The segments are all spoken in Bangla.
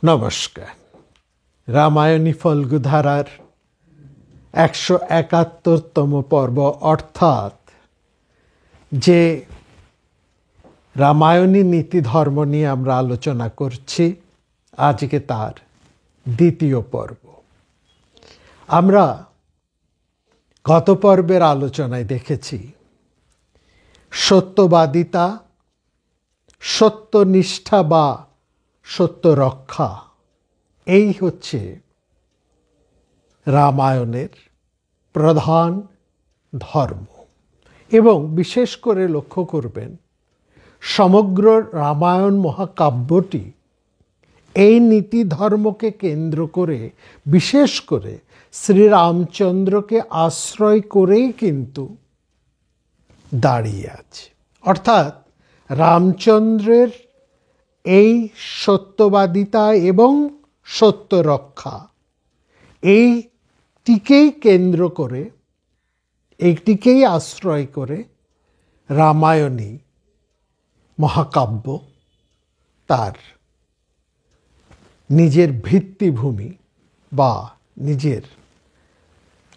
নমস্কার। রামায়ণী ফল্গুধারার 171তম পর্ব, অর্থাৎ যে রামায়ণী নীতি ধর্ম নিয়ে আমরা আলোচনা করছি, আজকে তার দ্বিতীয় পর্ব। আমরা গত পর্বের আলোচনায় দেখেছি সত্যবাদিতা, সত্যনিষ্ঠা বা সত্য রক্ষা, এই হচ্ছে রামায়ণের প্রধান ধর্ম। এবং বিশেষ করে লক্ষ্য করবেন, সমগ্র রামায়ণ মহাকাব্যটি এই নীতি ধর্মকে কেন্দ্র করে, বিশেষ করে শ্রীরামচন্দ্রকে আশ্রয় করেই কিন্তু দাঁড়িয়ে আছে। অর্থাৎ রামচন্দ্রের এই সত্যবাদিতা এবং সত্য রক্ষা, এইটিকেই কেন্দ্র করে, এইটিকেই আশ্রয় করে রামায়ণী মহাকাব্য তার নিজের ভিত্তিভূমি বা নিজের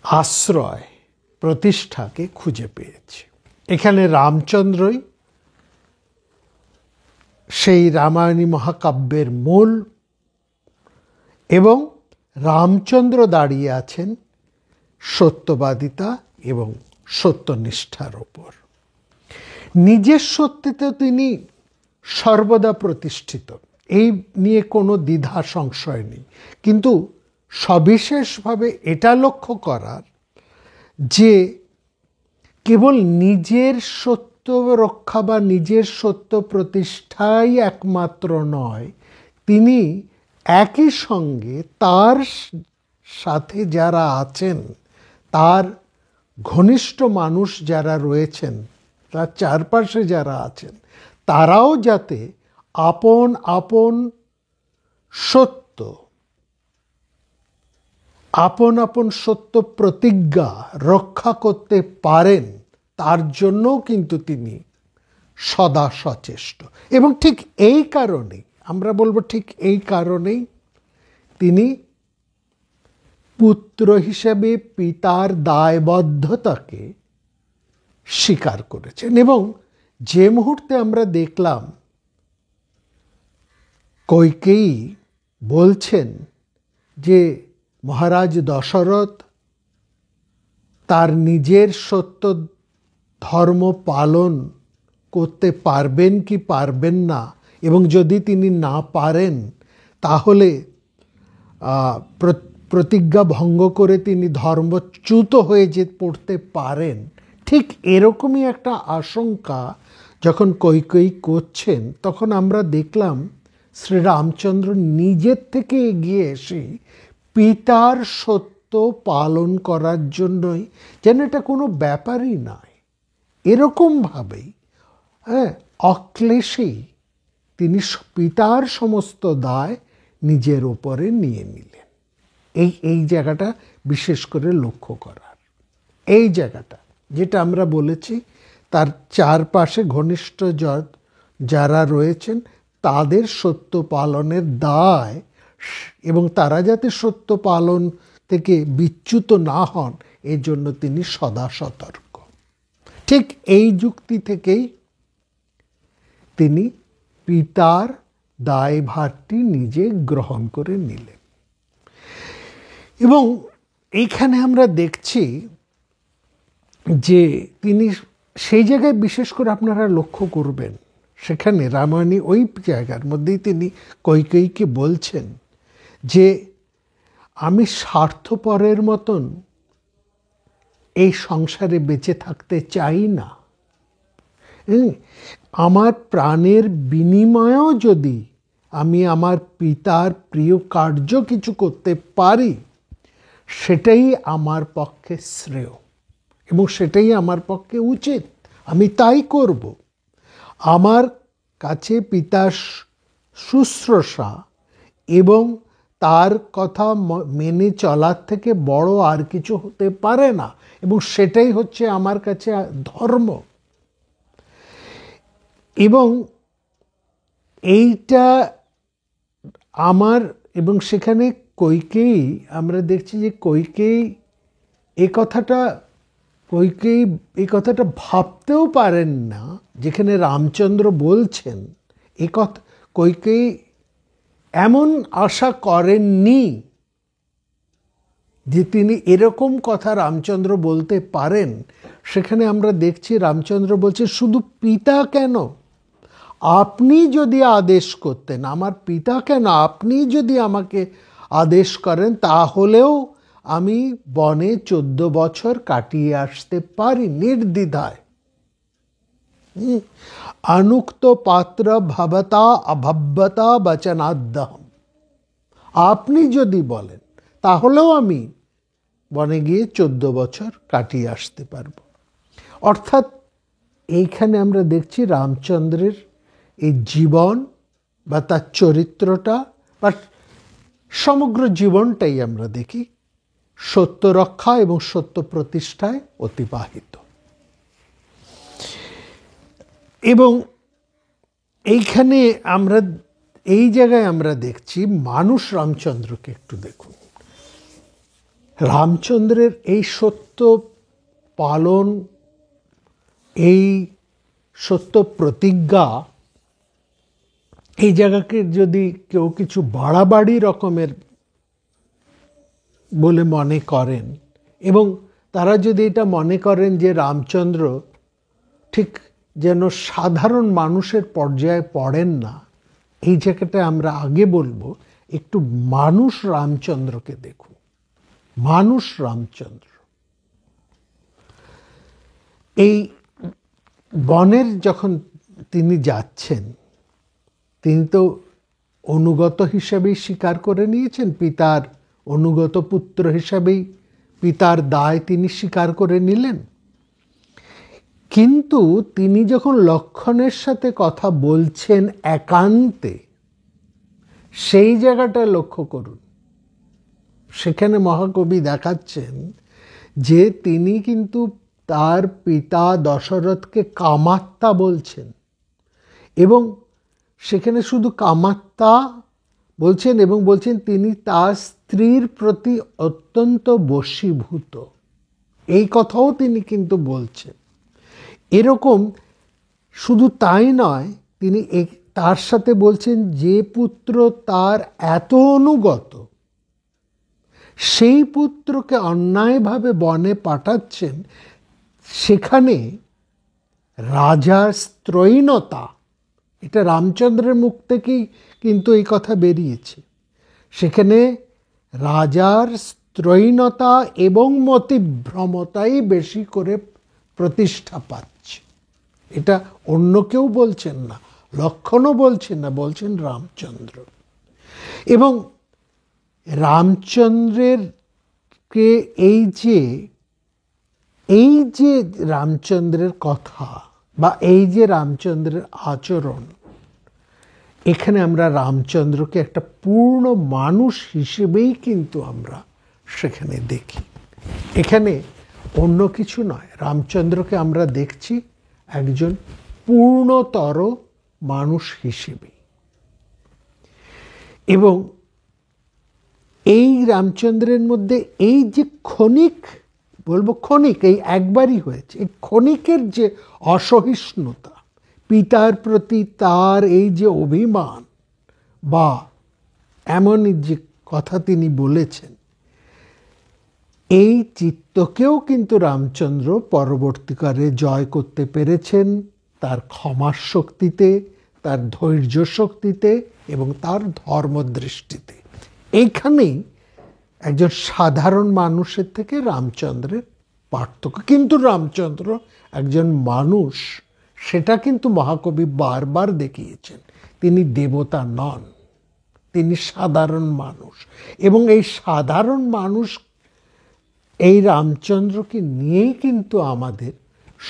আশ্রয় প্রতিষ্ঠাকে খুঁজে পেয়েছে। এখানে রামচন্দ্রই সেই রামায়ণী মহাকাব্যের মূল, এবং রামচন্দ্র দাঁড়িয়ে আছেন সত্যবাদিতা এবং সত্যনিষ্ঠার ওপর। নিজের সত্যতে তিনি সর্বদা প্রতিষ্ঠিত, এই নিয়ে কোনো দ্বিধা সংশয় নেই। কিন্তু সবিশেষভাবে এটা লক্ষ্য করার যে কেবল নিজের সত্য রক্ষা বা নিজের সত্য প্রতিষ্ঠাই একমাত্র নয়, তিনি একই সঙ্গে তার সাথে যারা আছেন, তার ঘনিষ্ঠ মানুষ যারা রয়েছেন, তার চারপাশে যারা আছেন, তারাও যাতে আপন আপন সত্য, আপন আপন সত্য প্রতিজ্ঞা রক্ষা করতে পারেন, তার জন্যও কিন্তু তিনি সদা সচেষ্ট। এবং ঠিক এই কারণেই, আমরা বলবো ঠিক এই কারণেই তিনি পুত্র হিসেবে পিতার দায়বদ্ধতাকে স্বীকার করেছেন। এবং যে মুহূর্তে আমরা দেখলাম কইকেয়ী বলছেন যে মহারাজ দশরথ তার নিজের সত্য ধর্ম পালন করতে পারবেন কি পারবেন না, এবং যদি তিনি না পারেন তাহলে প্রতিজ্ঞা ভঙ্গ করে তিনি ধর্মচ্যুত হয়ে পড়তে পারেন, ঠিক এরকমই একটা আশঙ্কা যখন কইকেয়ী করছেন, তখন আমরা দেখলাম শ্রীরামচন্দ্র নিজের থেকে এগিয়ে এসে পিতার সত্য পালন করার জন্যই, যেন এটা কোনো ব্যাপারই নয়, এরকমভাবেই অক্লেশেই তিনি পিতার সমস্ত দায় নিজের ওপরে নিয়ে নিলেন। এই জায়গাটা বিশেষ করে লক্ষ্য করার, এই জায়গাটা যেটা আমরা বলেছি, তার চারপাশে ঘনিষ্ঠ যারা রয়েছেন তাদের সত্য পালনের দায়, এবং তারা যাতে সত্য পালন থেকে বিচ্যুত না হন, এর জন্য তিনি সদা সতর্ক। ঠিক এই যুক্তি থেকেই তিনি পিতার দায়ভারটি নিজে গ্রহণ করে নিলেন। এবং এইখানে আমরা দেখছি যে তিনি সেই জায়গায়, বিশেষ করে আপনারা লক্ষ্য করবেন, সেখানে রামায়ণী ওই জায়গার মধ্যেই তিনি কইকেয়ীকে বলছেন যে আমি স্বার্থপরের মতন এই সংসারে বেঁচে থাকতে চাই না। আমার প্রাণের বিনিময়েও যদি আমি আমার পিতার প্রিয় কার্য কিছু করতে পারি, সেটাই আমার পক্ষে শ্রেয় এবং সেটাই আমার পক্ষে উচিত, আমি তাই করব। আমার কাছে পিতার শুশ্রূষা এবং তার কথা মেনে চলার থেকে বড় আর কিছু হতে পারে না, এবং সেটাই হচ্ছে আমার কাছে ধর্ম। এবং এইটা আমার এবং সেখানে কইকেয়ী আমরা দেখছি যে কইকেয়ী এই কথাটা ভাবতেও পারেন না, যেখানে রামচন্দ্র বলছেন এ কথা কইকেয়ী এমন আশা করেননি যে তিনি এরকম কথা রামচন্দ্র বলতে পারেন। সেখানে আমরা দেখছি রামচন্দ্র বলছে, শুধু পিতা কেন, আপনি যদি আদেশ করতেন, আমার পিতা কেন, আপনি যদি আমাকে আদেশ করেন তাহলেও আমি বনে 14 বছর কাটিয়ে আসতে পারি নির্দ্বিধায়। অনুক্ত পাত্র ভবতা অভব্যতা বচনাদ্যহম, আপনি যদি বলেন তাহলেও আমি বনে গিয়ে 14 বছর কাটিয়ে আসতে পারব। অর্থাৎ এইখানে আমরা দেখছি রামচন্দ্রের এই জীবন বা তার চরিত্রটা বা সমগ্র জীবনটাই আমরা দেখি সত্য রক্ষা এবং সত্য প্রতিষ্ঠায় অতিবাহিত। এবং এইখানে আমরা এই জায়গায় আমরা দেখছি মানুষ রামচন্দ্রকে একটু দেখুন। রামচন্দ্রের এই সত্য পালন, এই সত্য প্রতিজ্ঞা, এই জায়গাকে যদি কেউ কিছু বাড়াবাড়ি রকমের বলে মনে করেন এবং তারা যদি এটা মনে করেন যে রামচন্দ্র ঠিক যেন সাধারণ মানুষের পর্যায়ে পড়েন না, এই জায়গাটা আমরা আগে বলবো একটু মানুষ রামচন্দ্রকে দেখুন। মানুষ রামচন্দ্র এই বনের যখন তিনি যাচ্ছেন, তিনি তো অনুগত হিসেবেই স্বীকার করে নিয়েছেন, পিতার অনুগত পুত্র হিসাবেই পিতার দায় তিনি স্বীকার করে নিলেন। কিন্তু তিনি যখন লক্ষ্মণের সাথে কথা বলছেন একান্তে, সেই জায়গাটা লক্ষ্য করুন। সেখানে মহাকবি দেখাচ্ছেন যে তিনি কিন্তু তার পিতা দশরথকে কামাত্তা বলছেন এবং সেখানে শুধু কামাত্তা বলছেন এবং বলছেন তিনি তার স্ত্রীর প্রতি অত্যন্ত বশীভূত, এই কথাও তিনি কিন্তু বলছেন। এরকম শুধু তাই নয়, তিনি তার সাথে বলছেন যে পুত্র তার এত অনুগত, সেই পুত্রকে অন্যায়ভাবে বনে পাঠাচ্ছেন, সেখানে রাজার স্ত্রৈণতা, এটা রামচন্দ্রের মুখ থেকেই কিন্তু এই কথা বেরিয়েছে, সেখানে রাজার স্ত্রৈণতা এবং মতিভ্রমতাই বেশি করে প্রতিষ্ঠা পাচ্ছে। এটা অন্য কেউ বলছেন না, লক্ষ্মণও বলছেন না, বলছেন রামচন্দ্র। এবং রামচন্দ্রেরকে এই যে রামচন্দ্রের কথা বা এই যে রামচন্দ্রের আচরণ, এখানে আমরা রামচন্দ্রকে একটা পূর্ণ মানুষ হিসেবেই কিন্তু আমরা সেখানে দেখি। এখানে অন্য কিছু নয়, রামচন্দ্রকে আমরা দেখছি একজন পূর্ণতর মানুষ হিসেবে। এবং এই রামচন্দ্রের মধ্যে এই যে ক্ষণিক, বলবো ক্ষণিক, এই একবারই হয়েছে, এই ক্ষণিকের যে অসহিষ্ণুতা, পিতার প্রতি তার এই যে অভিমান বা এমনই যে কথা তিনি বলেছেন, এই চিত্তকেও কিন্তু রামচন্দ্র পরবর্তীকালে জয় করতে পেরেছেন তার ক্ষমার শক্তিতে, তার ধৈর্য শক্তিতে এবং তার ধর্মদৃষ্টিতে। এইখানেই একজন সাধারণ মানুষের থেকে রামচন্দ্রের পার্থক্য। কিন্তু রামচন্দ্র একজন মানুষ, সেটা কিন্তু মহাকবি বারবার দেখিয়েছেন। তিনি দেবতা নন, তিনি সাধারণ মানুষ। এবং এই সাধারণ মানুষ, এই রামচন্দ্রকে নিয়েই কিন্তু আমাদের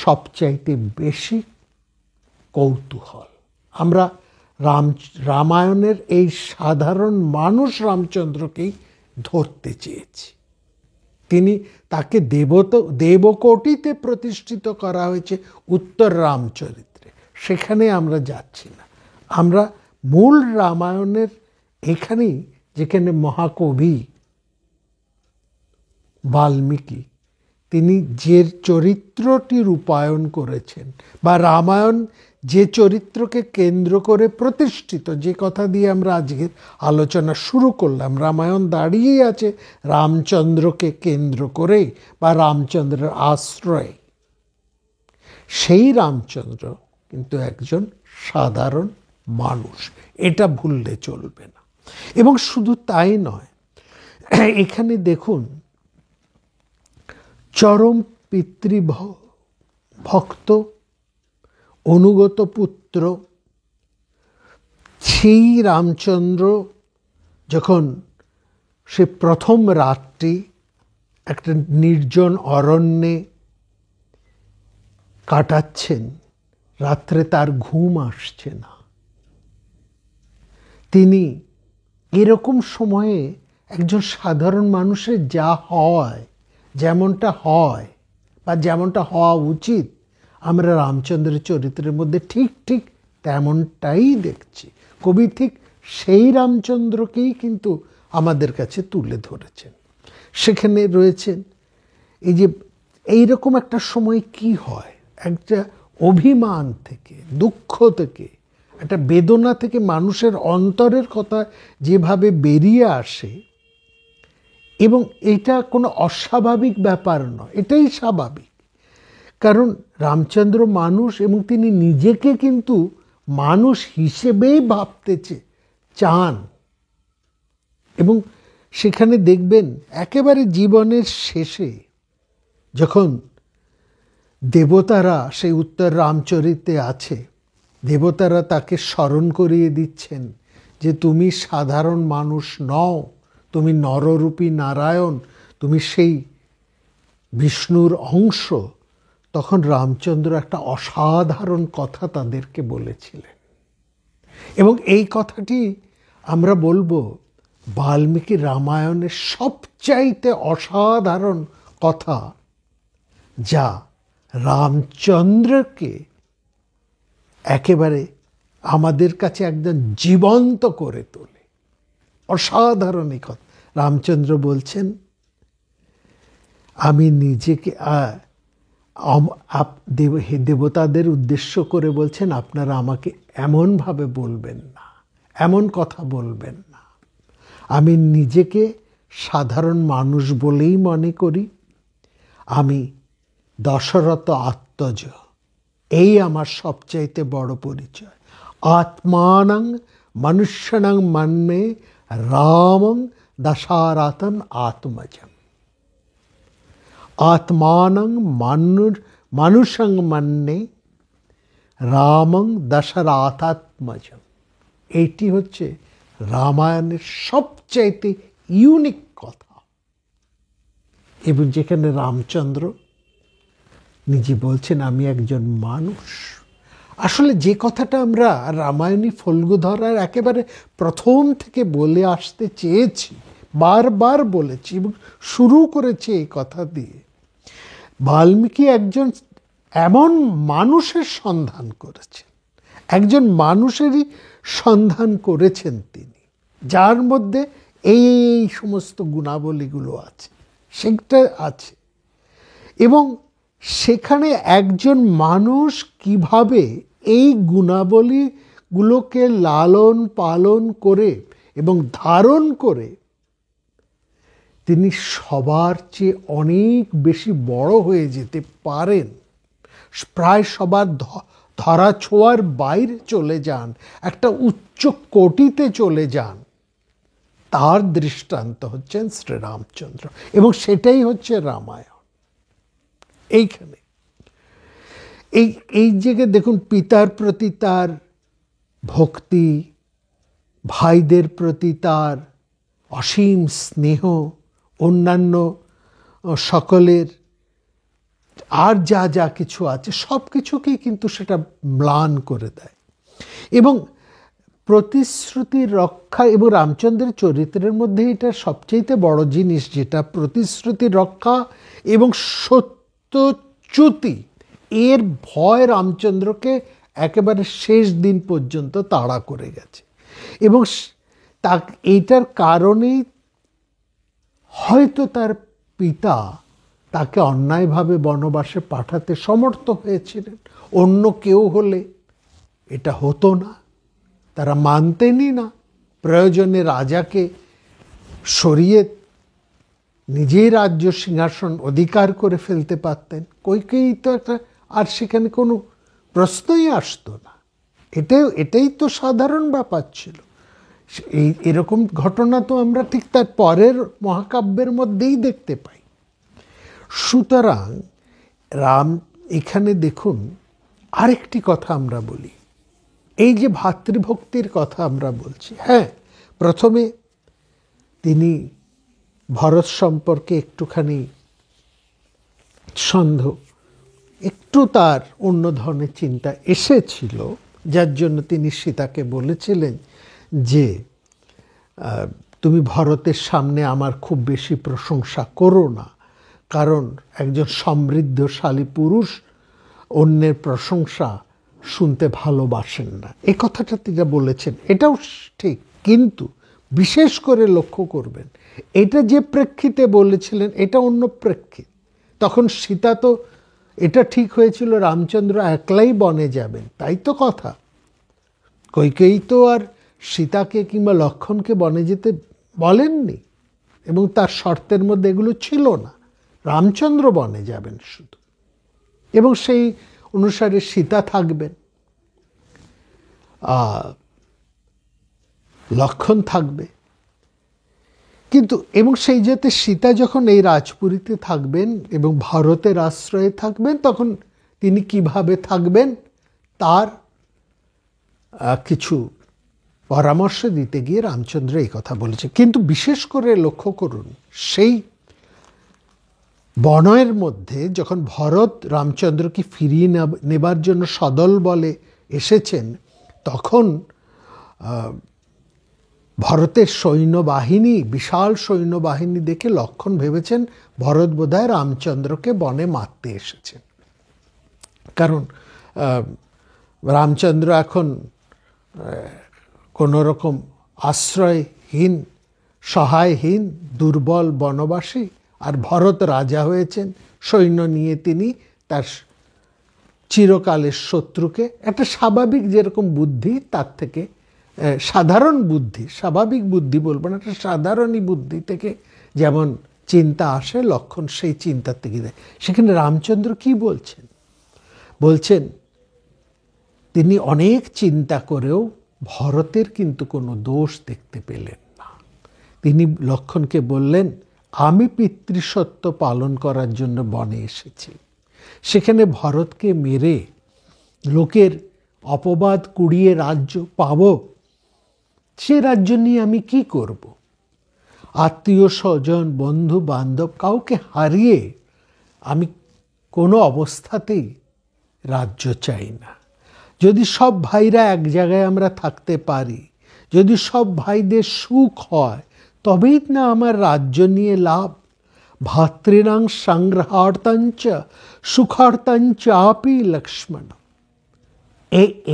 সবচাইতে বেশি কৌতূহল। আমরা রামায়ণের এই সাধারণ মানুষ রামচন্দ্রকেই ধরতে চেয়েছি। তাকে দেবকোটিতে প্রতিষ্ঠিত করা হয়েছে উত্তর রামচরিত্রে, সেখানে আমরা যাচ্ছি না। আমরা মূল রামায়ণের এখানেই যেখানে মহাকবি বাল্মীকি তিনি যে চরিত্রটি রূপায়ণ করেছেন, বা রামায়ণ যে চরিত্রকে কেন্দ্র করে প্রতিষ্ঠিত, যে কথা দিয়ে আমরা আজকের আলোচনা শুরু করলাম, রামায়ণ দাঁড়িয়েই আছে রামচন্দ্রকে কেন্দ্র করে বা রামচন্দ্রের আশ্রয়ে। সেই রামচন্দ্র কিন্তু একজন সাধারণ মানুষ, এটা ভুললে চলবে না। এবং শুধু তাই নয়, এখানে দেখুন চরম পিতৃভক্ত অনুগত পুত্র সেই রামচন্দ্র যখন সে প্রথম রাতটি একটা নির্জন অরণ্যে কাটাচ্ছেন, রাত্রে তার ঘুম আসছে না, তিনি এরকম সময়ে একজন সাধারণ মানুষের যা হয়, যেমনটা হয় বা যেমনটা হওয়া উচিত, আমরা রামচন্দ্রের চরিত্রের মধ্যে ঠিক ঠিক তেমনটাই দেখছি। কবি ঠিক সেই রামচন্দ্রকেই কিন্তু আমাদের কাছে তুলে ধরেছেন। সেখানে রয়েছেন এই যে এইরকম একটা সময় কি হয়, একটা অভিমান থেকে, দুঃখ থেকে, একটা বেদনা থেকে মানুষের অন্তরের কথা যেভাবে বেরিয়ে আসে, এবং এটা কোনো অস্বাভাবিক ব্যাপার নয়, এটাই স্বাভাবিক। কারণ রামচন্দ্র মানুষ, এবং তিনি নিজেকে কিন্তু মানুষ হিসেবেই ভাবতে চান। এবং সেখানে দেখবেন একেবারে জীবনের শেষে যখন দেবতারা, সেই উত্তর রামচরিতে আছে, দেবতারা তাকে স্মরণ করিয়ে দিচ্ছেন যে তুমি সাধারণ মানুষ নও, তুমি নররূপী নারায়ণ, তুমি সেই বিষ্ণুর অংশ। তখন রামচন্দ্র একটা অসাধারণ কথা তাদেরকে বলেছিলেন, এবং এই কথাটি আমরা বলবো বাল্মীকি রামায়ণের সবচাইতে অসাধারণ কথা, যা রামচন্দ্রকে একেবারে আমাদের কাছে একদম জীবন্ত করে তোলে। অসাধারণ এই কথা। রামচন্দ্র বলছেন, আমি নিজেকে দেবতাদের উদ্দেশ্য করে বলছেন, আপনারা আমাকে এমনভাবে বলবেন না, এমন কথা বলবেন না। আমি নিজেকে সাধারণ মানুষ বলেই মনে করি। আমি দশরথ আত্মজ, এই আমার সবচাইতে বড় পরিচয়। আত্মানং মনুষ্যনং মন্যে রামং দশরথং আত্মজম। আত্মানং মানুষং মন্যে রামং দশরথাত্মজম। এইটি হচ্ছে রামায়ণের সবচাইতে ইউনিক কথা। এবং যেখানে রামচন্দ্র নিজে বলছেন, আমি একজন মানুষ। আসলে যে কথাটা আমরা রামায়ণী ফল্গুধরার একেবারে প্রথম থেকে বলে আসতে চেয়েছি, বারবার বলেছি এবং শুরু করেছি এই কথা দিয়ে, বাল্মীকি একজন এমন মানুষের সন্ধান করেছেন, একজন মানুষেরই সন্ধান করেছেন তিনি, যার মধ্যে এই এই সমস্ত গুণাবলীগুলো আছে, সেটা আছে। এবং সেখানে একজন মানুষ কিভাবে এই গুণাবলীগুলোকে লালন পালন করে এবং ধারণ করে তিনি সবার চেয়ে অনেক বেশি বড় হয়ে যেতে পারেন, প্রায় সবার ধরা ছোঁয়ার বাইরে চলে যান, একটা উচ্চ কোটিতে চলে যান, তার দৃষ্টান্ত হচ্ছেন শ্রীরামচন্দ্র। এবং সেটাই হচ্ছে রামায়ণ। এইখানে এই জায়গায় দেখুন, পিতার প্রতি তার ভক্তি, ভাইদের প্রতি তার অসীম স্নেহ, অন্যান্য সকলের আর যা যা কিছু আছে সব কিছুকেই কিন্তু সেটা ম্লান করে দেয়। এবং প্রতিশ্রুতি রক্ষা, এবং রামচন্দ্রের চরিত্রের মধ্যে এটা সবচেয়ে বড় জিনিস, যেটা প্রতিশ্রুতি রক্ষা এবং সত্যচ্যুতি, এর ভয় রামচন্দ্রকে একেবারে শেষ দিন পর্যন্ত তাড়া করে গেছে। এবং তা এইটার কারণেই হয়তো তার পিতা তাকে অন্যায়ভাবে বনবাসে পাঠাতে সমর্থ হয়েছিলেন। অন্য কেউ হলে এটা হতো না, তারা মানতেনই না। প্রয়োজনে রাজাকে সরিয়ে নিজেই রাজ্য সিংহাসন অধিকার করে ফেলতে পারতেন। কইকেই তো একটা, আর সেখানে কোনো প্রশ্নই আসতো না। এটাই তো সাধারণ ব্যাপার ছিল। এরকম ঘটনা তো আমরা ঠিক তার পরের মহাকাব্যের মধ্যেই দেখতে পাই। সুতরাং রাম এখানে দেখুন, আরেকটি কথা আমরা বলি, এই যে ভাতৃভক্তির কথা আমরা বলছি, হ্যাঁ, প্রথমে তিনি ভরত সম্পর্কে একটুখানি সন্দেহ, একটু তার অন্য ধরনের চিন্তা এসেছিল, যার জন্য তিনি সীতাকে বলেছিলেন যে তুমি ভরতের সামনে আমার খুব বেশি প্রশংসা করো না, কারণ একজন সমৃদ্ধশালী পুরুষ অন্যের প্রশংসা শুনতে ভালোবাসেন না। এই কথাটা তিনি বলেছেন, এটাও ঠিক, কিন্তু বিশেষ করে লক্ষ্য করবেন এটা যে প্রেক্ষিতে বলেছিলেন এটা অন্য প্রেক্ষিত। তখন সীতা তো, এটা ঠিক হয়েছিল রামচন্দ্র একলাই বনে যাবেন, তাই তো কথা। কইকেয়ী তো আর সীতাকে কিংবা লক্ষ্মণকে বনে যেতে বলেননি, এবং তার শর্তের মধ্যে এগুলো ছিল না। রামচন্দ্র বনে যাবেন শুধু, এবং সেই অনুসারে সীতা থাকবেন, লক্ষ্মণ থাকবে। কিন্তু এবং সেই যাতে সীতা যখন এই রাজপুরীতে থাকবেন এবং ভারতের আশ্রয়ে থাকবেন, তখন তিনি কিভাবে থাকবেন তার কিছু পরামর্শ দিতে গিয়ে রামচন্দ্র এই কথা বলেছে। কিন্তু বিশেষ করে লক্ষ্য করুন, সেই বনের মধ্যে যখন ভরত রামচন্দ্রকে ফিরিয়ে নেবার জন্য সদল বলে এসেছেন, তখন ভরতের সৈন্যবাহিনী, বিশাল সৈন্যবাহিনী দেখে লক্ষ্মণ ভেবেছেন ভরত বোধহয় রামচন্দ্রকে বনে মারতে এসেছেন। কারণ রামচন্দ্র এখন কোনো রকম আশ্রয়হীন, সহায়হীন, দুর্বল বনবাসী, আর ভরত রাজা হয়েছেন, সৈন্য নিয়ে তিনি তার চিরকালের শত্রুকে, একটা স্বাভাবিক যেরকম বুদ্ধি, তার থেকে সাধারণ বুদ্ধি, স্বাভাবিক বুদ্ধি বলবো না, একটা সাধারণই বুদ্ধি থেকে যেমন চিন্তা আসে, লক্ষ্মণ সেই চিন্তার থেকে দেয়। সেখানে রামচন্দ্র কি বলছেন? বলছেন তিনি অনেক চিন্তা করেও ভরতের কিন্তু কোনো দোষ দেখতে পেলেন না। তিনি লক্ষ্মণকে বললেন, আমি পিতৃসত্য পালন করার জন্য বনে এসেছি, সেখানে ভরতকে মেরে লোকের অপবাদ কুড়িয়ে রাজ্য পাব, সে রাজ্য নিয়ে আমি কি করব? আত্মীয় স্বজন, বন্ধু বান্ধব কাউকে হারিয়ে আমি কোনো অবস্থাতেই রাজ্য চাই না। যদি সব ভাইরা এক জায়গায় আমরা থাকতে পারি, যদি সব ভাইদের সুখ হয়, তবেই না আমার রাজ্য নিয়ে লাভ। ভাতৃণাং সংগ্রহার্থঞ্চ সুখার্থঞ্চ আপি লক্ষ্মণ।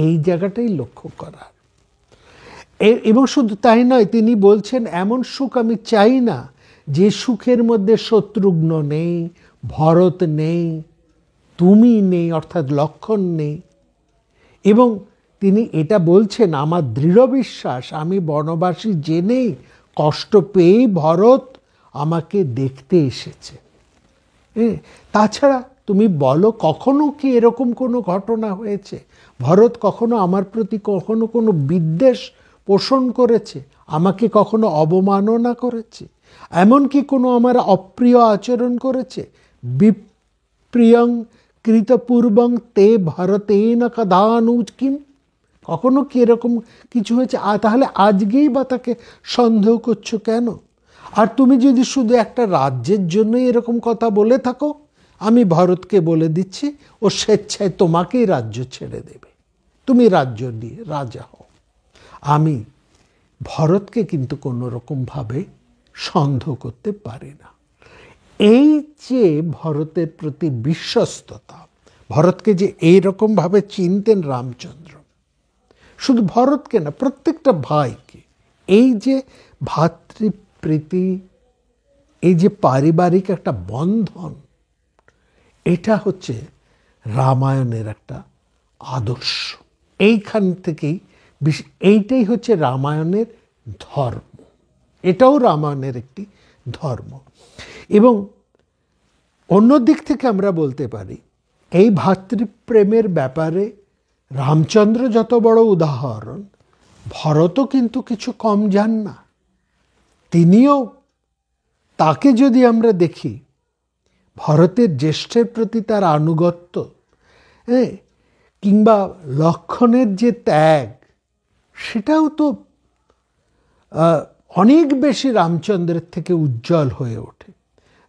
এই জায়গাটাই লক্ষ্য করার। এবং শুধু তাই নয়, তিনি বলছেন এমন সুখ আমি চাই না যে সুখের মধ্যে শত্রুঘ্ন নেই, ভরত নেই, তুমি নেই, অর্থাৎ লক্ষ্মণ নেই। এবং তিনি এটা বলছেন, আমার দৃঢ় বিশ্বাস আমি বনবাসী জেনেই কষ্ট পেয়েই ভরত আমাকে দেখতে এসেছে। তাছাড়া তুমি বলো, কখনো কি এরকম কোনো ঘটনা হয়েছে? ভরত কখনো আমার প্রতি কখনো কোনো বিদ্বেষ পোষণ করেছে? আমাকে কখনো অবমাননা করেছে? এমনকি কোনো আমার অপ্রিয় আচরণ করেছে? বিপ্রিয়ং কৃতপূর্বং তে ভরতেন কদানুকিম। কখনো কি এরকম কিছু হয়েছে? তাহলে আজকেই বা তাকে সন্দেহ করছো কেন? আর তুমি যদি শুধু একটা রাজ্যের জন্যই এরকম কথা বলে থাকো, আমি ভরতকে বলে দিচ্ছি ও স্বেচ্ছায় তোমাকেই রাজ্য ছেড়ে দেবে, তুমি রাজ্য নিয়ে রাজা হও। আমি ভরতকে কিন্তু কোনো রকমভাবে সন্দেহ করতে পারি না। এই যে ভরতের প্রতি বিশ্বস্ততা, ভরতকে যে এইরকমভাবে চিনতেন রামচন্দ্র, শুধু ভরতকে না, প্রত্যেকটা ভাইকে, এই যে ভাতৃপ্রীতি, এই যে পারিবারিক একটা বন্ধন, এটা হচ্ছে রামায়ণের একটা আদর্শ। এইখান থেকেই এইটাই হচ্ছে রামায়ণের ধর্ম, এটাও রামায়ণের একটি ধর্ম। এবং অন্য দিক থেকে আমরা বলতে পারি এই ভাতৃপ্রেমের ব্যাপারে রামচন্দ্র যত বড় উদাহরণ, ভরতও কিন্তু কিছু কম যান না। তিনিও, তাকে যদি আমরা দেখি, ভরতের জ্যেষ্ঠের প্রতি তার আনুগত্য, কিংবা লক্ষ্মণের যে ত্যাগ, সেটাও তো অনেক বেশি রামচন্দ্রের থেকে উজ্জ্বল হয়ে ওঠে।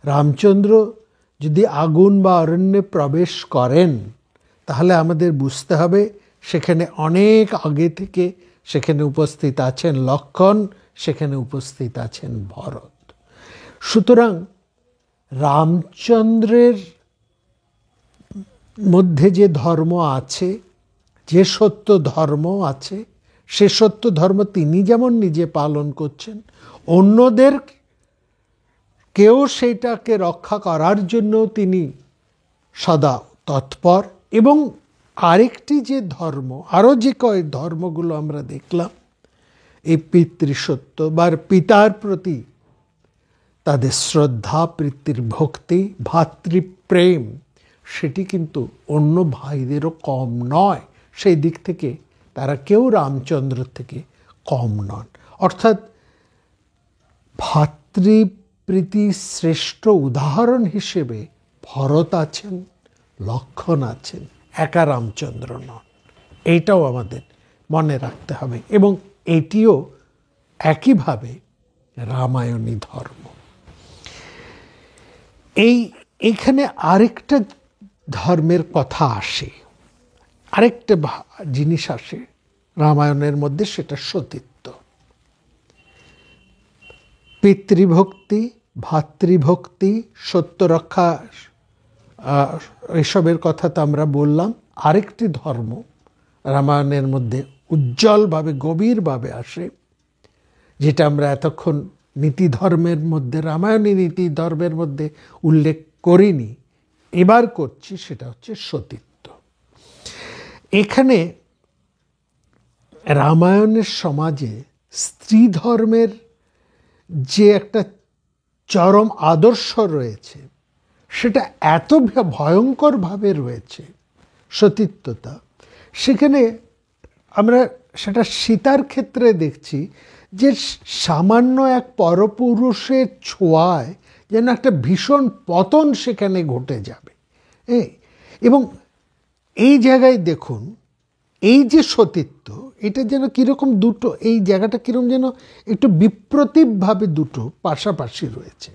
রামচন্দ্র যদি আগুন বা অরণ্যে প্রবেশ করেন, তাহলে আমাদের বুঝতে হবে সেখানে অনেক আগে থেকে সেখানে উপস্থিত আছেন লক্ষ্মণ, সেখানে উপস্থিত আছেন ভরত। সুতরাং রামচন্দ্রের মধ্যে যে ধর্ম আছে, যে সত্য ধর্ম আছে, সে সত্য ধর্ম তিনি যেমন নিজে পালন করছেন, অন্যদের কেউ সেইটাকে রক্ষা করার জন্য তিনি সদা তৎপর। এবং আরেকটি যে ধর্ম, আরও যে কয়েক ধর্মগুলো আমরা দেখলাম, এই পিতৃসত্য বা পিতার প্রতি তাদের শ্রদ্ধা, পিতৃভক্তি, ভাতৃপ্রেম, সেটি কিন্তু অন্য ভাইদেরও কম নয়। সেই দিক থেকে তারা কেউ রামচন্দ্র থেকে কম নন। অর্থাৎ ভাতৃপ্রীতির শ্রেষ্ঠ উদাহরণ হিসেবে ভরত আছেন, লক্ষ্মণ আছেন, একা রামচন্দ্র নন। এইটাও আমাদের মনে রাখতে হবে। এবং এটিও একইভাবে রামায়ণী ধর্ম। এইখানে আরেকটা ধর্মের কথা আসে, আরেকটা জিনিস আসে রামায়ণের মধ্যে, সেটা সতীত্ব। পিতৃভক্তি, ভাতৃভক্তি, সত্য রক্ষা, এসবের কথা তো আমরা বললাম। আরেকটি ধর্ম রামায়ণের মধ্যে উজ্জ্বলভাবে, গভীরভাবে আসে, যেটা আমরা এতক্ষণ নীতি ধর্মের মধ্যে, রামায়ণী নীতি ধর্মের মধ্যে উল্লেখ করিনি, এবার করছি, সেটা হচ্ছে সতীত্ব। এখানে রামায়ণের সমাজে স্ত্রী ধর্মের যে একটা চরম আদর্শ রয়েছে, সেটা এত ভয়ঙ্করভাবে রয়েছে, সতীত্বতা। সেখানে আমরা সেটা সীতার ক্ষেত্রে দেখছি যে সামান্য এক পরপুরুষের ছোঁয়ায় যেন একটা ভীষণ পতন সেখানে ঘটে যাবে। এবং এই জায়গায় দেখুন, এই যে সতীত্ব, এটা যেন কীরকম দুটো, এই জায়গাটা কীরকম যেন একটু বিপ্রতীপভাবে দুটো পাশাপাশি রয়েছে।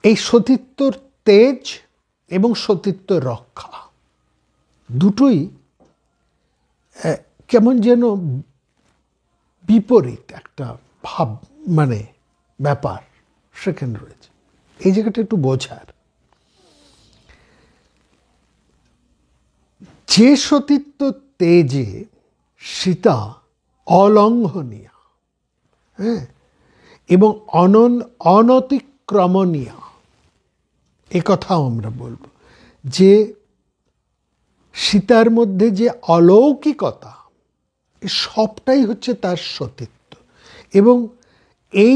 এই সতীত্বর তেজ এবং সতীত্ব রক্ষা, দুটোই কেমন যেন বিপরীত একটা ভাব, মানে ব্যাপার সেখানে রয়েছে। এই জায়গাটা একটু বোঝার। যে সতীত্ব তেজে সীতা অলঙ্ঘনীয়া, এবং অনতিক্রমণীয়া, এ কথাও আমরা বলবো যে সীতার মধ্যে যে অলৌকিকতা, সবটাই হচ্ছে তার সতীত্ব। এবং এই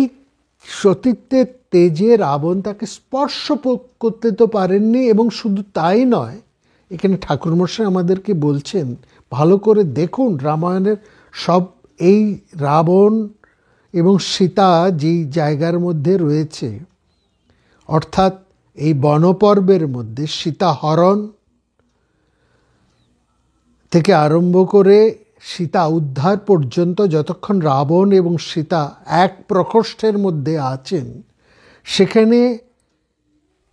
সতীত্বের তেজে রাবণ তাকে স্পর্শ করতে তো পারেননি। এবং শুধু তাই নয়, এখানে ঠাকুরমশাই আমাদেরকে বলছেন, ভালো করে দেখুন রামায়ণের সব এই রাবণ এবং সীতা যেই জায়গার মধ্যে রয়েছে, অর্থাৎ এই বনপর্বের মধ্যে সীতা হরণ থেকে আরম্ভ করে সীতা উদ্ধার পর্যন্ত, যতক্ষণ রাবণ এবং সীতা এক প্রকোষ্ঠের মধ্যে আছেন, সেখানে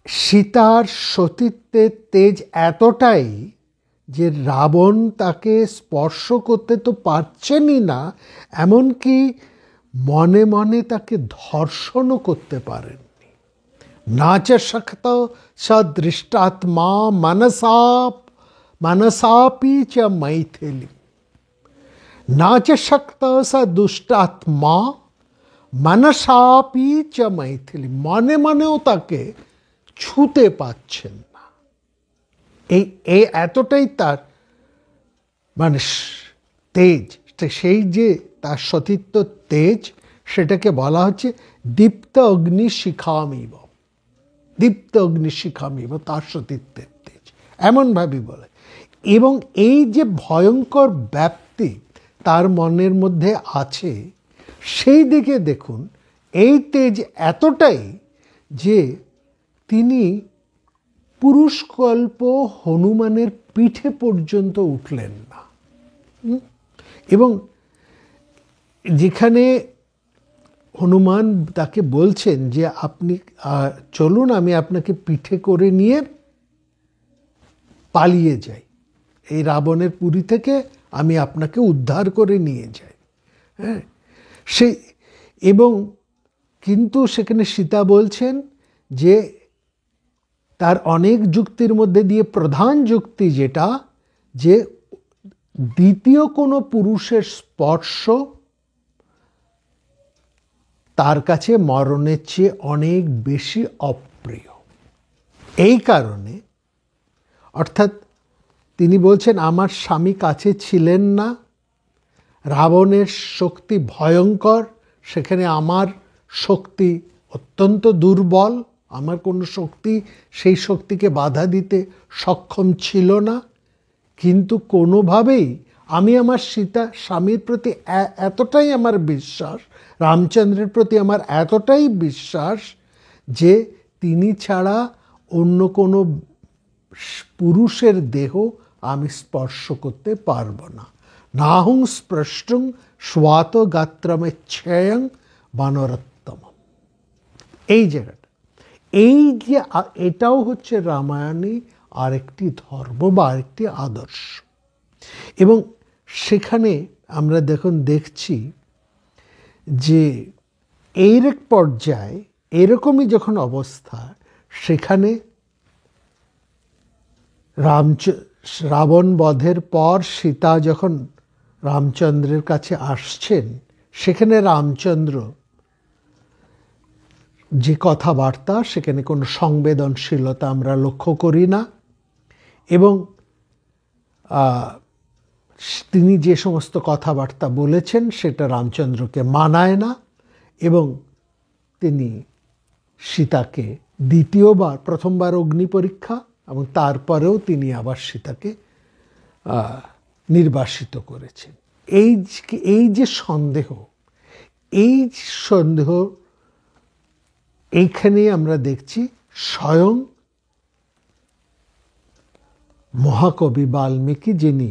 সীতার সতীত্বের তেজ এতটাই যে রাবণ তাকে স্পর্শ করতে তো পারছেনই না, এমনকি মনে মনে তাকে ধর্ষণও করতে পারেননি। না চ শক্ত না চ শক্ত স দুষ্টাত্মা মনসাপি চ মৈথিলী, মনে মনেও তাকে ছুতে পাচ্ছেন না। এই এতটাই তার মানে তেজ, সেই যে তার সতীত্ব তেজ, সেটাকে বলা হচ্ছে দীপ্ত অগ্নিশিখামিব, দীপ্ত অগ্নিশিখামিব, তার সতীত্বের তেজ, এমনভাবে বলে। এবং এই যে ভয়ঙ্কর ব্যাপ্তি তার মনের মধ্যে আছে, সেই দিকে দেখুন এই তেজ এতটাই যে তিনি পুরুষকল্প হনুমানের পিঠে পর্যন্ত উঠলেন না। এবং যেখানে হনুমান তাকে বলছেন যে আপনি চলুন, আমি আপনাকে পিঠে করে নিয়ে পালিয়ে যাই, এই রাবণের পুরী থেকে আমি আপনাকে উদ্ধার করে নিয়ে যাই। হ্যাঁ, সেই এবং কিন্তু সেখানে সীতা বলছেন যে তার অনেক যুক্তির মধ্যে দিয়ে প্রধান যুক্তি যেটা, যে দ্বিতীয় কোনো পুরুষের স্পর্শ তার কাছে মরণের চেয়ে অনেক বেশি অপ্রিয়। এই কারণে, অর্থাৎ তিনি বলছেন আমার স্বামী কাছে ছিলেন না, রাবণের শক্তি ভয়ঙ্কর, সেখানে আমার শক্তি অত্যন্ত দুর্বল, আমার কোনো শক্তি সেই শক্তিকে বাধা দিতে সক্ষম ছিল না। কিন্তু কোনোভাবেই আমি আমার স্বামীর প্রতি এতটাই আমার বিশ্বাস, রামচন্দ্রের প্রতি আমার এতটাই বিশ্বাস যে তিনি ছাড়া অন্য কোনো পুরুষের দেহ আমি স্পর্শ করতে পারবো না। নাহুং স্পৃষ্টং স্বাত গাত্রমেচ্ছয়ং বানরোত্তম। এই জায়গাটা, এই যে এটাও হচ্ছে রামায়ণে আরেকটি ধর্ম বা আরেকটি আদর্শ। এবং সেখানে আমরা দেখছি যে এর এক পর্যায়ে এরকমই যখন অবস্থা, সেখানে রাবণ বধের পর সীতা যখন রামচন্দ্রের কাছে আসছেন, সেখানে রামচন্দ্র যে কথাবার্তা, সেখানে কোনো সংবেদনশীলতা আমরা লক্ষ্য করি না। এবং তিনি যে সমস্ত কথাবার্তা বলেছেন সেটা রামচন্দ্রকে মানায় না। এবং তিনি সীতাকে দ্বিতীয়বার, প্রথমবার অগ্নি পরীক্ষা এবং তারপরেও তিনি আবার সীতাকে নির্বাসিত করেছেন। এই যে সন্দেহ, এই সন্দেহ এইখানে আমরা দেখছি স্বয়ং মহাকবি বাল্মীকি, যিনি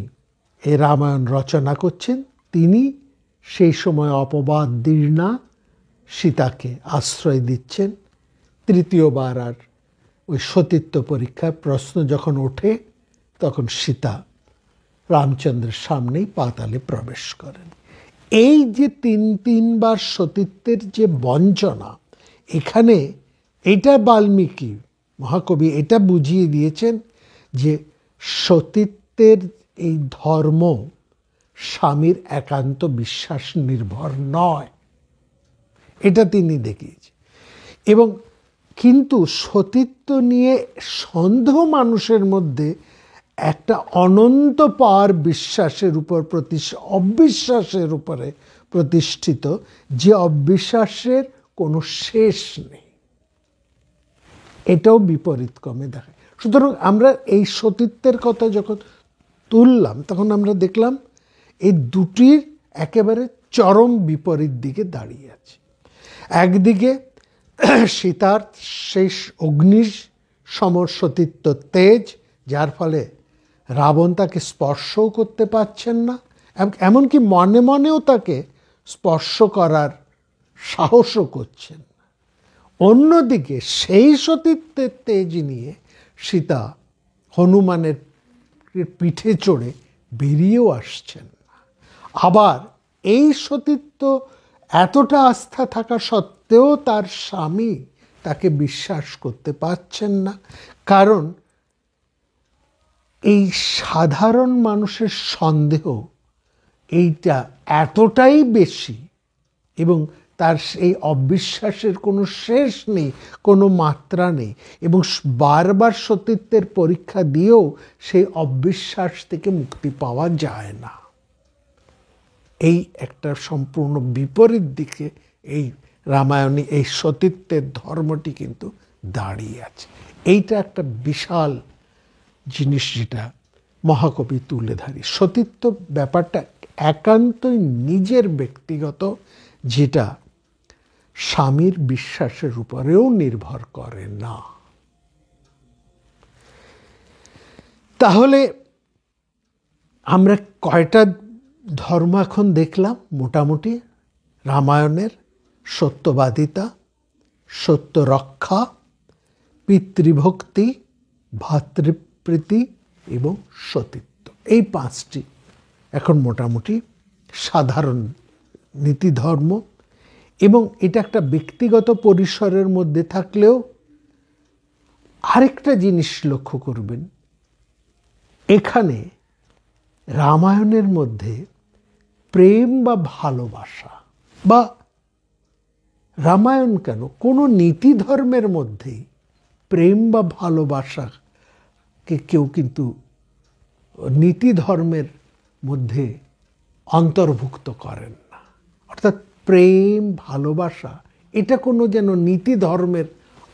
এই রামায়ণ রচনা করছেন, তিনি সেই সময় অপবাদ দীর্ণা সীতাকে আশ্রয় দিচ্ছেন। তৃতীয়বার আর ওই সতীত্ব পরীক্ষার প্রশ্ন যখন ওঠে, তখন সীতা রামচন্দ্রের সামনেই পাতালে প্রবেশ করেন। এই যে তিনবার সতীত্বের যে বঞ্চনা, এখানে এটা বাল্মীকি মহাকবি এটা বুঝিয়ে দিয়েছেন যে সতীত্বের এই ধর্ম স্বামীর একান্ত বিশ্বাস নির্ভর নয়, এটা তিনি দেখিয়েছেন। এবং কিন্তু সতীত্ব নিয়ে সন্দেহ মানুষের মধ্যে একটা অনন্ত পার বিশ্বাসের উপর অবিশ্বাসের উপরে প্রতিষ্ঠিত, যে অবিশ্বাসের কোনো শেষ নেই। এটাও বিপরীত ক্রমে দেখায়। সুতরাং আমরা এই সতীত্বের কথা যখন তুললাম, তখন আমরা দেখলাম এই দুটির একেবারে চরম বিপরীত দিকে দাঁড়িয়ে আছে। একদিকে সীতার সেই অগ্নির সমর সতীত্ব তেজ, যার ফলে রাবণ তাকে স্পর্শও করতে পারছেন না, এমনকি মনে মনেও তাকে স্পর্শ করার সাহসও করছেন না। অন্যদিকে সেই সতীত্বের তেজ নিয়ে সীতা হনুমানের পিঠে চড়ে বেরিয়েও আসছেন না। আবার এই সতীত্ব এতটা আস্থা থাকা সত্ত্বেও তার স্বামী তাকে বিশ্বাস করতে পারছেন না, কারণ এই সাধারণ মানুষের সন্দেহ এইটা এতটাই বেশি এবং তার সেই অবিশ্বাসের কোনো শেষ নেই, কোনো মাত্রা নেই, এবং বারবার সতীত্বের পরীক্ষা দিয়েও সেই অবিশ্বাস থেকে মুক্তি পাওয়া যায় না। এই একটা সম্পূর্ণ বিপরীত দিকে এই রামায়ণে এই সতীত্বের ধর্মটি কিন্তু দাঁড়িয়ে আছে। এইটা একটা বিশাল জিনিস যেটা মহাকবি তুলে ধরে। সতীত্ব ব্যাপারটা একান্তই নিজের ব্যক্তিগত, যেটা স্বামীর বিশ্বাসের উপরেও নির্ভর করে না। তাহলে আমরা কয়টা ধর্ম এখন দেখলাম মোটামুটি রামায়ণের? সত্যবাদিতা, সত্য রক্ষা, পিতৃভক্তি, ভাতৃপ্রীতি এবং সতীত্ব। এই পাঁচটি এখন মোটামুটি সাধারণ নীতিধর্ম, এবং এটা একটা ব্যক্তিগত পরিসরের মধ্যে থাকলেও আরেকটা জিনিস লক্ষ্য করবেন, এখানে রামায়ণের মধ্যে প্রেম বা ভালোবাসা, বা রামায়ণ কেন, কোনো নীতি ধর্মের মধ্যেই প্রেম বা ভালোবাসাকে কেউ কিন্তু নীতি ধর্মের মধ্যে অন্তর্ভুক্ত করেন না। অর্থাৎ প্রেম ভালোবাসা এটা কোনো যেন নীতি ধর্মের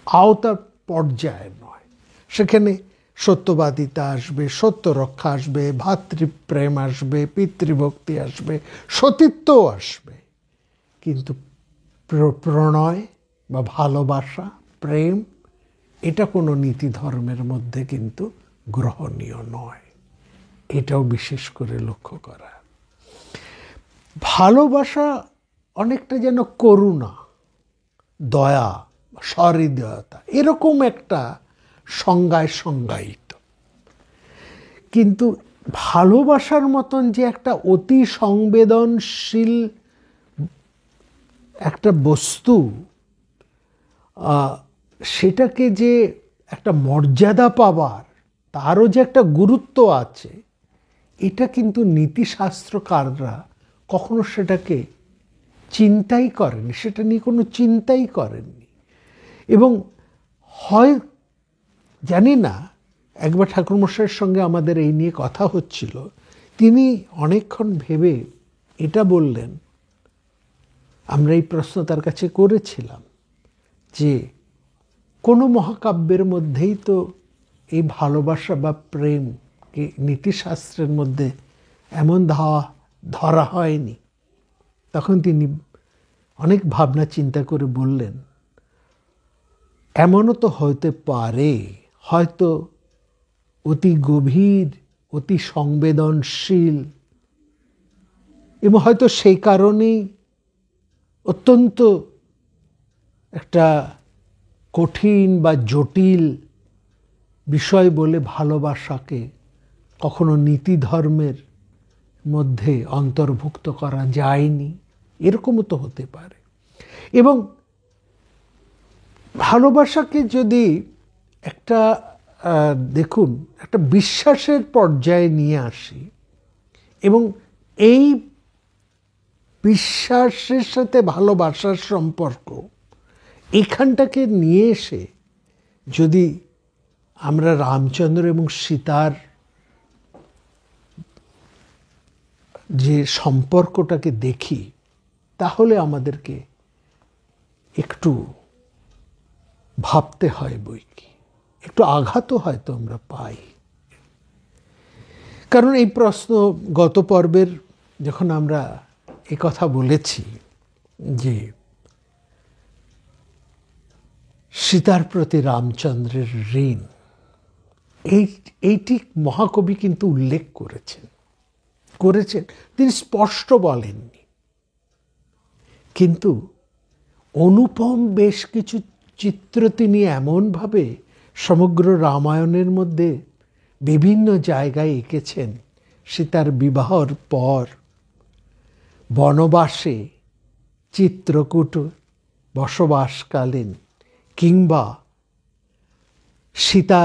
আওতার পর্যায়ে নয়। সেখানে সত্যবাদিতা আসবে, সত্য রক্ষা আসবে, ভাতৃপ্রেম আসবে, পিতৃভক্তি আসবে, সতীত্বও আসবে, কিন্তু প্রণয় বা ভালোবাসা, প্রেম, এটা কোনো নীতি ধর্মের মধ্যে কিন্তু গ্রহণীয় নয়। এটাও বিশেষ করে লক্ষ্য করা। ভালোবাসা অনেকটা যেন করুণা, দয়া, সহৃদয়তা, এরকম একটা সংজ্ঞায় সংজ্ঞায়িত। কিন্তু ভালোবাসার মতন যে একটা অতি সংবেদনশীল একটা বস্তু, সেটাকে যে একটা মর্যাদা পাবার, তারও যে একটা গুরুত্ব আছে, এটা কিন্তু নীতিশাস্ত্রকাররা কখনো সেটাকে চিন্তাই করেনি, সেটা নিয়ে কোনো চিন্তাই করেননি। এবং হয় জানি না, একবার ঠাকুরমশাইয়ের সঙ্গে আমাদের এই নিয়ে কথা হচ্ছিল, তিনি অনেকক্ষণ ভেবে এটা বললেন, আমরা এই প্রশ্ন তার কাছে করেছিলাম যে কোনো মহাকাব্যের মধ্যেই তো এই ভালোবাসা বা প্রেমকে নীতিশাস্ত্রের মধ্যে এমন ধরা হয়নি। তখন তিনি অনেক ভাবনা চিন্তা করে বললেন, এমনও তো হতে পারে, হয়তো অতি গভীর, অতি সংবেদনশীল, এবং হয়তো সেই কারণেই অত্যন্ত একটা কঠিন বা জটিল বিষয় বলে ভালোবাসাকে কখনো নীতি ধর্মের মধ্যে অন্তর্ভুক্ত করা যায়নি, এরকমও তো হতে পারে। এবং ভালোবাসাকে যদি একটা দেখুন একটা বিশ্বাসের পর্যায়ে নিয়ে আসি, এবং এই বিশ্বাসের সাথে ভালোবাসার সম্পর্ক, এখানটাকে নিয়ে এসে যদি আমরা রামচন্দ্র এবং সীতার যে সম্পর্কটাকে দেখি, তাহলে আমাদেরকে একটু ভাবতে হয়, বই কি একটু আঘাতও হয়তো আমরা পাই। কারণ এই প্রশ্ন গত পর্বের যখন আমরা এই কথা বলেছি যে সীতার প্রতি রামচন্দ্রের ঋণ, এইটি মহাকবি কিন্তু উল্লেখ করেছেন। তিনি স্পষ্ট বলেননি, কিন্তু অনুপম বেশ কিছু চিত্র তিনি এমনভাবে সমগ্র রামায়ণের মধ্যে বিভিন্ন জায়গায় এঁকেছেন। সীতার বিবাহর পর, বনবাসে, চিত্রকূট বসবাসকালীন, কিংবা সীতা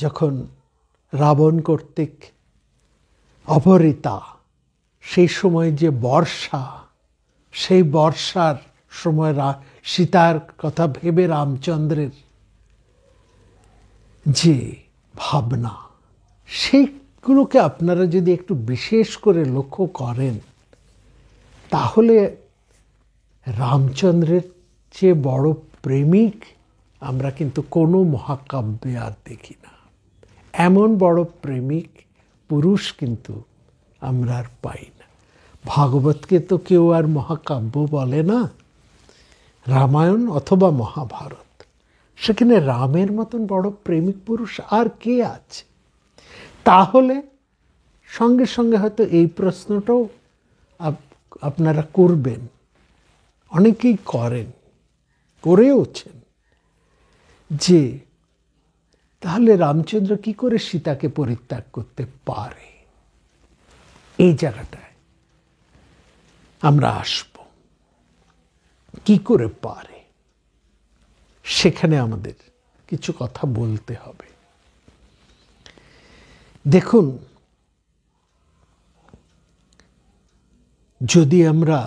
যখন রাবণ কর্তৃক অপহৃতা, সেই সময় যে বর্ষা, সেই বর্ষার সময় সীতার কথা ভেবে রামচন্দ্রের যে ভাবনা, সেইগুলোকে আপনারা যদি একটু বিশেষ করে লক্ষ্য করেন, তাহলে রামচন্দ্রের চেয়ে বড় প্রেমিক আমরা কিন্তু কোনো মহাকাব্যে আর দেখি না। এমন বড় প্রেমিক পুরুষ কিন্তু আমরা আর পাই না। ভাগবতকে তো কেউ আর মহাকাব্য বলে না, রামায়ণ অথবা মহাভারত। সেখানে রামের মতন বড় প্রেমিক পুরুষ আর কে আছে? তাহলে সঙ্গে সঙ্গে হয়তো এই প্রশ্নটাও আপনারা করবেন, অনেকেই করেওছেন, যে তাহলে রামচন্দ্র কি করে সীতাকে পরিত্যাগ করতে পারে? এই জায়গাটায় আমরা আসব, কি করে পারে সেখানে আমাদের কিছু কথা বলতে হবে। দেখুন, যদি আমরা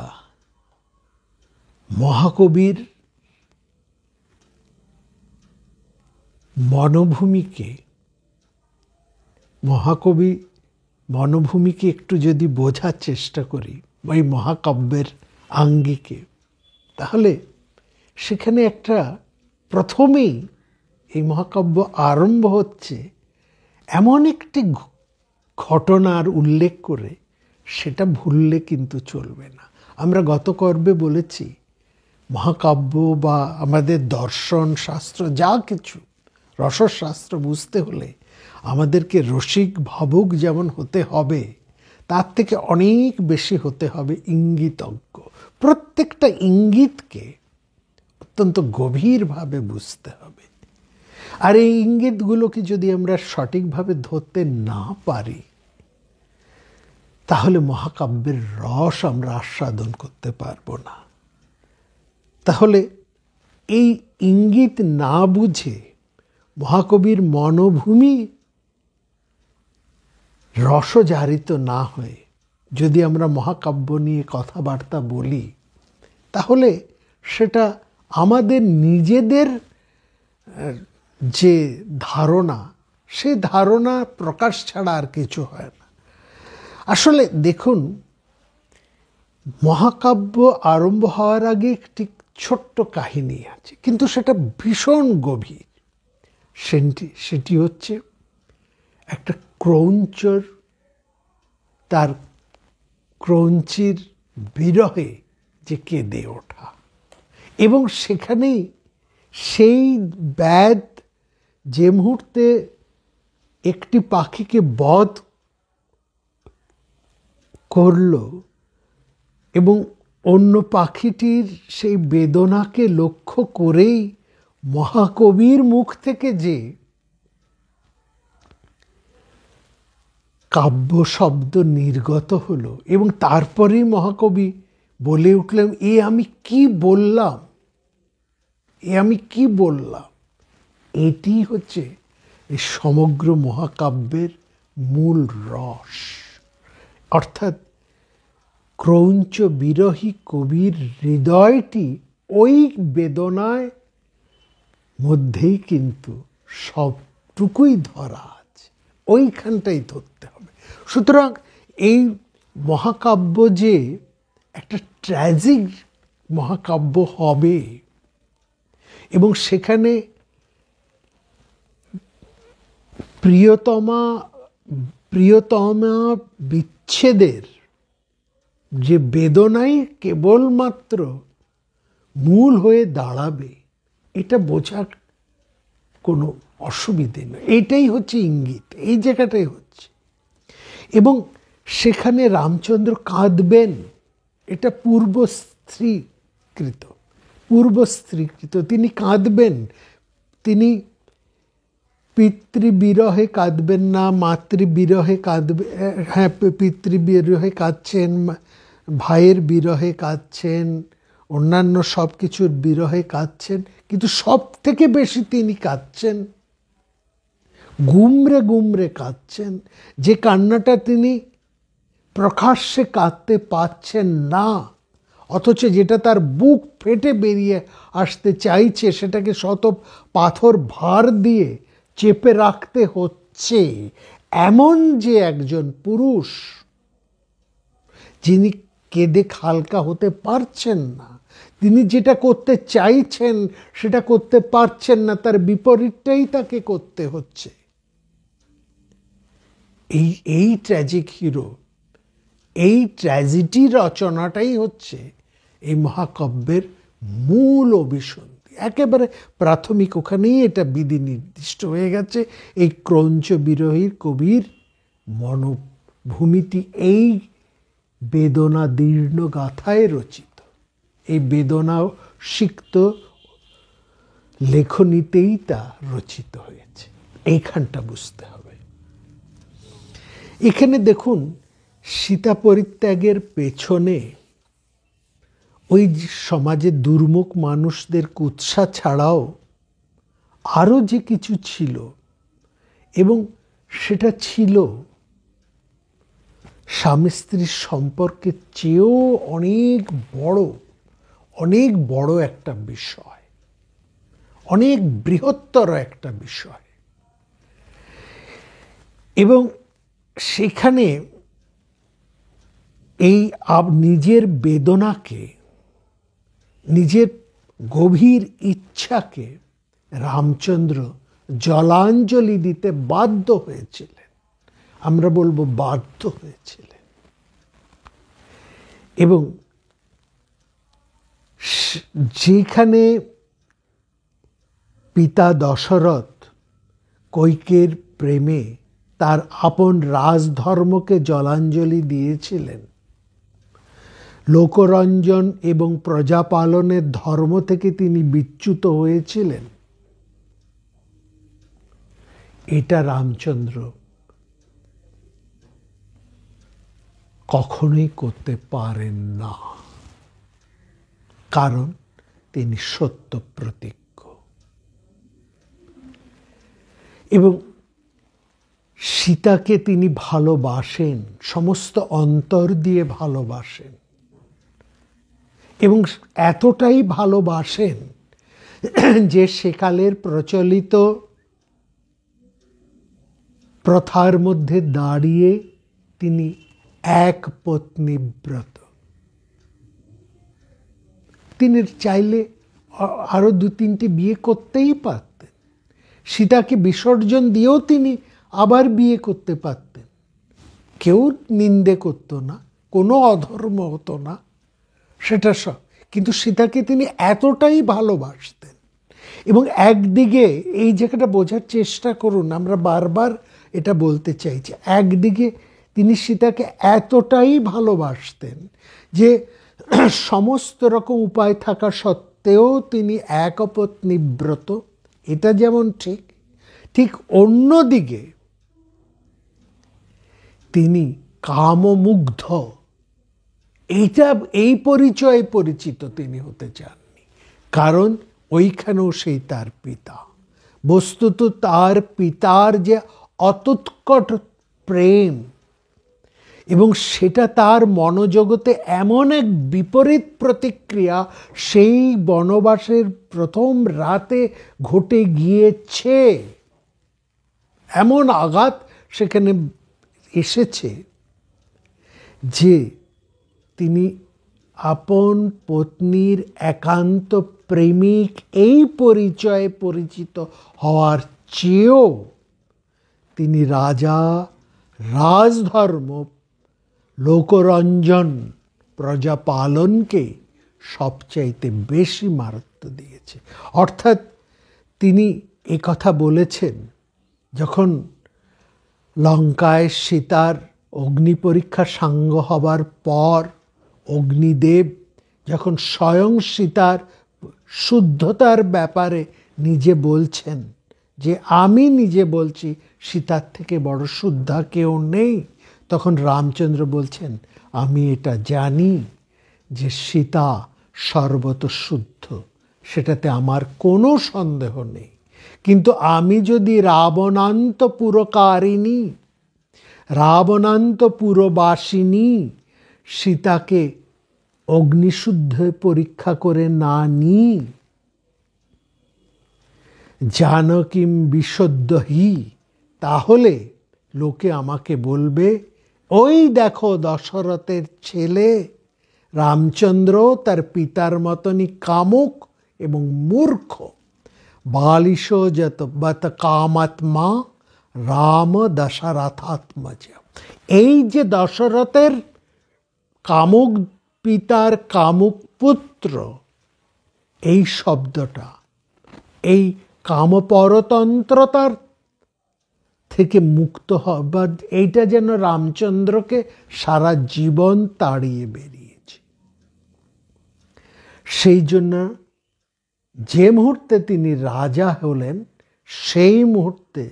মহাকবির মনোভূমিকে একটু যদি বোঝার চেষ্টা করি, বা এই মহাকাব্যের আঙ্গিকে, তাহলে সেখানে একটা প্রথমেই এই মহাকাব্য আরম্ভ হচ্ছে এমন একটি ঘটনার উল্লেখ করে, সেটা ভুললে কিন্তু চলবে না। আমরা গত পর্বে বলেছি, মহাকাব্য বা আমাদের দর্শন শাস্ত্র যা কিছু, রসশাস্ত্র বুঝতে হলে আমাদেরকে রসিক ভাবুক যেমন হতে হবে, তার থেকে অনেক বেশি হতে হবে ইঙ্গিতজ্ঞ। প্রত্যেকটা ইঙ্গিতকে অত্যন্ত গভীরভাবে বুঝতে হবে। আর এই ইঙ্গিতগুলোকে যদি আমরা সঠিকভাবে ধরতে না পারি, তাহলে মহাকাব্যের রস আমরা আস্বাদন করতে পারবো না। তাহলে এই ইঙ্গিত না বুঝে, মহাকবির মনোভূমি রসজারিত না হয়ে যদি আমরা মহাকাব্য নিয়ে কথাবার্তা বলি, তাহলে সেটা আমাদের নিজেদের যে ধারণা, সে ধারণা প্রকাশ ছাড়া আর কিছু হয় না। আসলে দেখুন, মহাকাব্য আরম্ভ হওয়ার আগে একটি ছোট্ট কাহিনী আছে, কিন্তু সেটা ভীষণ গভীর। সেটি হচ্ছে একটা ক্রৌঞ্চর তার ক্রৌঞ্চির বিরহে যে কেঁদে ওঠা, এবং সেখানেই সেই ব্যাধ যে মুহূর্তে একটি পাখিকে বধ করল, এবং অন্য পাখিটির সেই বেদনাকে লক্ষ্য করেই মহাকবির মুখ থেকে যে কাব্য শব্দ নির্গত হলো, এবং তারপরেই মহাকবি বলে উঠলেন, আমি কি বললাম। এটি হচ্ছে এই সমগ্র মহাকাব্যের মূল রস। অর্থাৎ ক্রৌঞ্চ বিরহী কবির হৃদয়টি ওই বেদনায় মধ্যেই কিন্তু সবটুকুই ধরা আছে, ওইখানটাই ধরতে হবে। সুতরাং এই মহাকাব্য যে একটা ট্র্যাজিক মহাকাব্য হবে, এবং সেখানে প্রিয়তমা বিচ্ছেদের যে বেদনাই কেবলমাত্র মূল হয়ে দাঁড়াবে, এটা বোঝার কোনো অসুবিধে নেই। এইটাই হচ্ছে ইঙ্গিত, এই জায়গাটাই হচ্ছে। এবং সেখানে রামচন্দ্র কাঁদবেন, এটা পূর্বস্ত্রীকৃত। তিনি কাঁদবেন। তিনি পিতৃবিরহে কাঁদবেন না, মাতৃবিরহে কাঁদবেন। হ্যাঁ, পিতৃবিরহে কাঁদছেন, ভাইয়ের বিরহে কাঁদছেন, অন্যান্য সব কিছুর বিরহে কাঁদছেন, কিন্তু সব থেকে বেশি তিনি কাঁদছেন, গুমরে কাঁদছেন। যে কান্নাটা তিনি প্রকাশ্যে কাঁদতে পাচ্ছেন না, অথচ যেটা তার বুক ফেটে বেরিয়ে আসতে চাইছে সেটাকে শত পাথর ভার দিয়ে চেপে রাখতে হচ্ছে, এমন যে একজন পুরুষ যিনি কেঁদে হালকা হতে পারছেন না, তিনি যেটা করতে চাইছেন সেটা করতে পারছেন না, তার বিপরীতটাই তাকে করতে হচ্ছে। এই ট্র্যাজিক হিরো, এই ট্র্যাজেডি রচনাটাই হচ্ছে এই মহাকাব্যের মূল অভিসন্ধি। একেবারে প্রাথমিক ওখানেই এটা বিধি নির্দিষ্ট হয়ে গেছে। এই ক্রঞ্চ বিরহীর কবির মনোভূমিটি এই বেদনা দীর্ণ গাথায় রচিত, এই বেদনা সিক্ত লেখনীতেই তা রচিত হয়েছে। এইখানটা বুঝতে হবে। এখানে দেখুন, সীতা পরিত্যাগের পেছনে ওই সমাজে দুর্মুখ মানুষদের কুৎসা ছাড়াও আরও যে কিছু ছিল, এবং সেটা ছিল স্বামী স্ত্রীর সম্পর্কের চেয়েও অনেক বড় একটা বিষয়, অনেক বৃহত্তর একটা বিষয়। এবং সেখানে এই নিজের বেদনাকে, নিজের গভীর ইচ্ছাকে রামচন্দ্র জলাঞ্জলি দিতে বাধ্য হয়েছিলেন। আমরা বলবো বাধ্য হয়েছিলেন। এবং যেখানে পিতা দশরথ কৈকের প্রেমে তার আপন রাজধর্মকে জলাঞ্জলি দিয়েছিলেন, লোকরঞ্জন এবং প্রজাপালনের ধর্ম থেকে তিনি বিচ্যুত হয়েছিলেন, এটা রামচন্দ্র কখনোই করতে পারেন না, কারণ তিনি সত্য প্রতিজ্ঞ। এবং সীতাকে তিনি ভালোবাসেন, সমস্ত অন্তর দিয়ে ভালোবাসেন, এবং এতটাই ভালোবাসেন যে সেকালের প্রচলিত প্রথার মধ্যে দাঁড়িয়ে তিনি এক পত্নী ব্রত। তিনি চাইলে আরো 2-3টি বিয়ে করতেই পারতেন। সীতাকে বিসর্জন দিয়েও তিনি আবার বিয়ে করতে পারতেন, কেউ নিন্দে করতো না, কোনো অধর্ম হতো না, সেটা সব। কিন্তু সীতাকে তিনি এতটাই ভালোবাসতেন। এবং একদিকে এই জায়গাটা বোঝার চেষ্টা করুন, আমরা বারবার এটা বলতে চাইছি, একদিকে তিনি সীতাকে এতটাই ভালোবাসতেন যে সমস্ত রকম উপায় থাকা সত্ত্বেও তিনি একপত্নী ব্রত, এটা যেমন ঠিক অন্যদিকে তিনি কামমুগ্ধ, এই পরিচয়ে পরিচিত তিনি হতে চাননি, কারণ ওইখানেও সেই তার পিতা। বস্তুত তার পিতার যে অতুৎকট প্রেম, এবং সেটা তার মনোজগতে এমন এক বিপরীত প্রতিক্রিয়া সেই বনবাসের প্রথম রাতে ঘটে গিয়েছে, এমন আঘাত সেখানে এসেছে যে তিনি আপন পত্নীর একান্ত প্রেমিক এই পরিচয়ে পরিচিত হওয়ার চেয়েও তিনি রাজধর্ম, লোকরঞ্জন, প্রজাপালনকে সবচাইতে বেশি মাহাত্ম্য দিয়েছে। অর্থাৎ তিনি কথা বলেছেন, যখন লঙ্কায় সীতার অগ্নি পরীক্ষা সাঙ্গ হবার পর অগ্নিদেব যখন স্বয়ং সীতার শুদ্ধতার ব্যাপারে নিজে বলছেন যে আমি নিজে বলছি সীতার থেকে বড় শুদ্ধা কেউ নেই, তখন রামচন্দ্র বলছেন আমি এটা জানি যে সীতা সর্বত শুদ্ধ, সেটাতে আমার কোনো সন্দেহ নেই। কিন্তু আমি যদি রাবণান্ত পুরকারিণী, রাবণান্তপুরবাসিনী সীতাকে অগ্নিশুদ্ধ পরীক্ষা করে না নি জানকীম বিশুদ্ধহি, তাহলে লোকে আমাকে বলবে ওই দেখো দশরথের ছেলে রামচন্দ্র তার পিতার মতনই কামুক এবং মূর্খ। বালিশ যত বত কামাত্মা রাম দশরথাত্মজ। এই যে দশরথের কামুক পিতার কামুক পুত্র, এই শব্দটা এই কামপরতন্ত্রতার থেকে মুক্ত হবার, এইটা যেন রামচন্দ্রকে সারা জীবন তাড়িয়ে বেরিয়েছে। সেই জন্য যে মুহূর্তে তিনি রাজা হলেন, সেই মুহূর্তে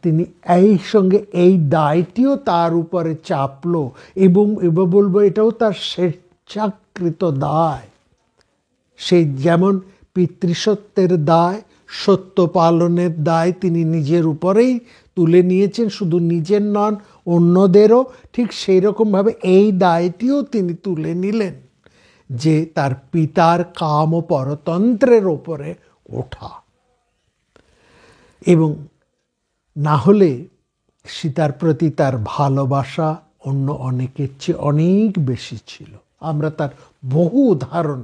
তিনি এই সঙ্গে এই দায়টিও তার উপরে চাপলো, এবং এবার বলবো এটাও তার স্বেচ্ছাকৃত দায়। সেই যেমন পিতৃসত্যের দায়, সত্য পালনের দায় তিনি নিজের উপরেই তুলে নিয়েছেন, শুধু নিজের নন অন্যদেরও ঠিক সেই রকমভাবে এই দায়টিও তিনি তুলে নিলেন, যে তার পিতার কাম ও পরতন্ত্রের ওপরে ওঠা। এবং না হলে সীতার প্রতি তার ভালোবাসা অন্য অনেকের চেয়ে অনেক বেশি ছিল। আমরা তার বহু উদাহরণ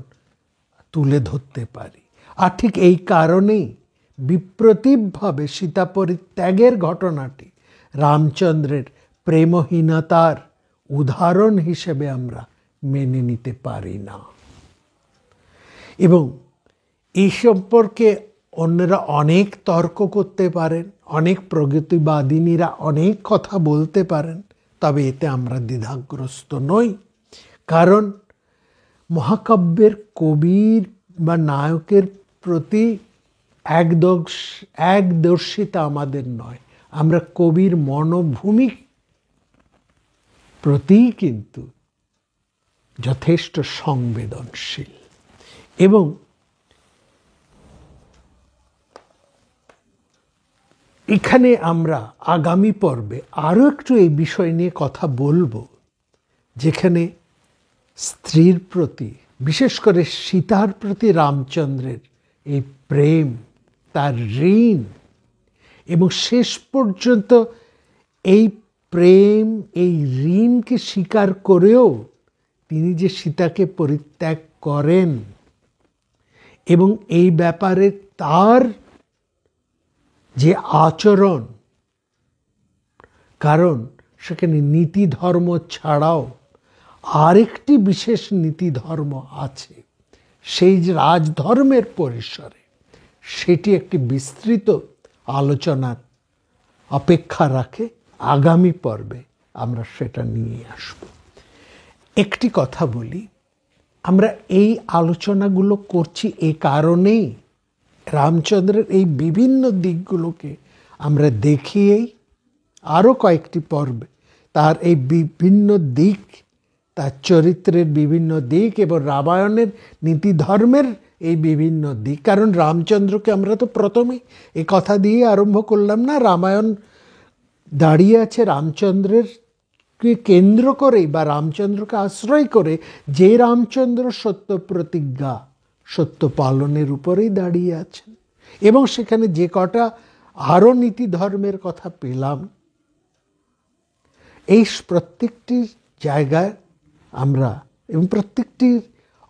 তুলে ধরতে পারি। আর ঠিক এই কারণেই বিপ্রতীপভাবে সীতা পরিত্যাগের ঘটনাটি রামচন্দ্রের প্রেমহীনতার উদাহরণ হিসেবে আমরা মেনে নিতে পারি না। এবং এই সম্পর্কে অন্যরা অনেক তর্ক করতে পারেন, অনেক প্রগতিবাদিনীরা অনেক কথা বলতে পারেন, তবে এতে আমরা দ্বিধাগ্রস্ত নই। কারণ মহাকাব্যের কবির বা নায়কের প্রতি একদর্শিতা আমাদের নয়, আমরা কবির মনোভূমি প্রতি কিন্তু যথেষ্ট সংবেদনশীল। এবং এখানে আমরা আগামী পর্বে আরও একটু এই বিষয় নিয়ে কথা বলবো, যেখানে স্ত্রীর প্রতি, বিশেষ করে সীতার প্রতি রামচন্দ্রের এই প্রেম, তার ঋণ, এবং শেষ পর্যন্ত এই প্রেম, এই ঋণকে স্বীকার করেও তিনি যে সীতাকে পরিত্যাগ করেন, এবং এই ব্যাপারে তার যে আচরণ, কারণ সেখানে নীতি ধর্ম ছাড়াও আরেকটি বিশেষ নীতি ধর্ম আছে, সেই যে রাজধর্মের পরিসরে, সেটি একটি বিস্তৃত আলোচনার অপেক্ষা রাখে। আগামী পর্বে আমরা সেটা নিয়ে আসব। একটি কথা বলি, আমরা এই আলোচনাগুলো করছি এই কারণেই, রামচন্দ্রের এই বিভিন্ন দিকগুলোকে আমরা দেখিয়েই আরও কয়েকটি পর্বে তার এই বিভিন্ন দিক, তার চরিত্রের বিভিন্ন দিক এবং রামায়ণের নীতি ধর্মের এই বিভিন্ন দিক। কারণ রামচন্দ্রকে আমরা তো প্রথমেই এই কথা দিয়ে আরম্ভ করলাম না, রামায়ণ দাঁড়িয়ে আছে রামচন্দ্রের কে কেন্দ্র করেই বা রামচন্দ্রকে আশ্রয় করে, যে রামচন্দ্র সত্য প্রতিজ্ঞা, সত্য পালনের উপরেই দাঁড়িয়ে আছেন। এবং সেখানে যে কটা আরও নীতি ধর্মের কথা পেলাম, এই প্রত্যেকটি জায়গায় আমরা এবং প্রত্যেকটি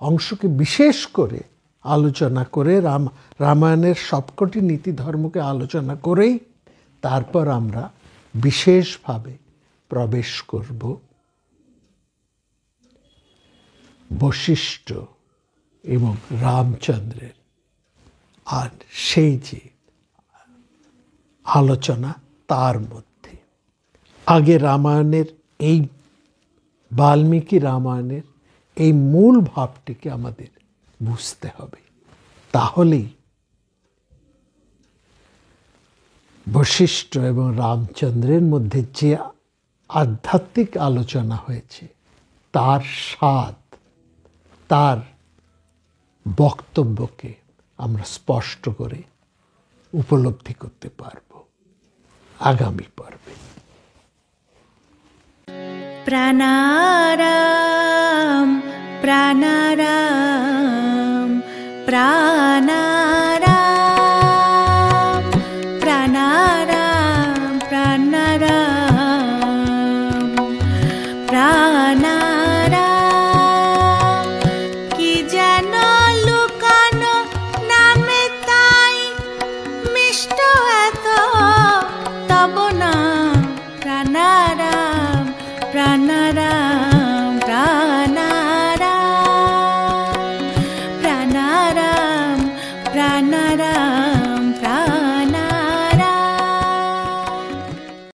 অংশকে বিশেষ করে আলোচনা করে রামায়ণের সবকটি নীতি ধর্মকে আলোচনা করেই তারপর আমরা বিশেষভাবে প্রবেশ করব বশিষ্ঠ এবং রামচন্দ্রের। আর সেই যে আলোচনা, তার মধ্যে আগে রামায়ণের এই বাল্মীকি রামায়ণের এই মূল ভাবটিকে আমাদের বুঝতে হবে। তাহলেই বশিষ্ঠ এবং রামচন্দ্রের মধ্যে যে আধ্যাত্মিক আলোচনা হয়েছে, তার স্বাদ, তার বক্তব্যকে আমরা স্পষ্ট করে উপলব্ধি করতে পারব আগামী পর্বে। প্রাণারাম প্রাণারাম প্রাণারাম প্রাণারাম প্রাণারাম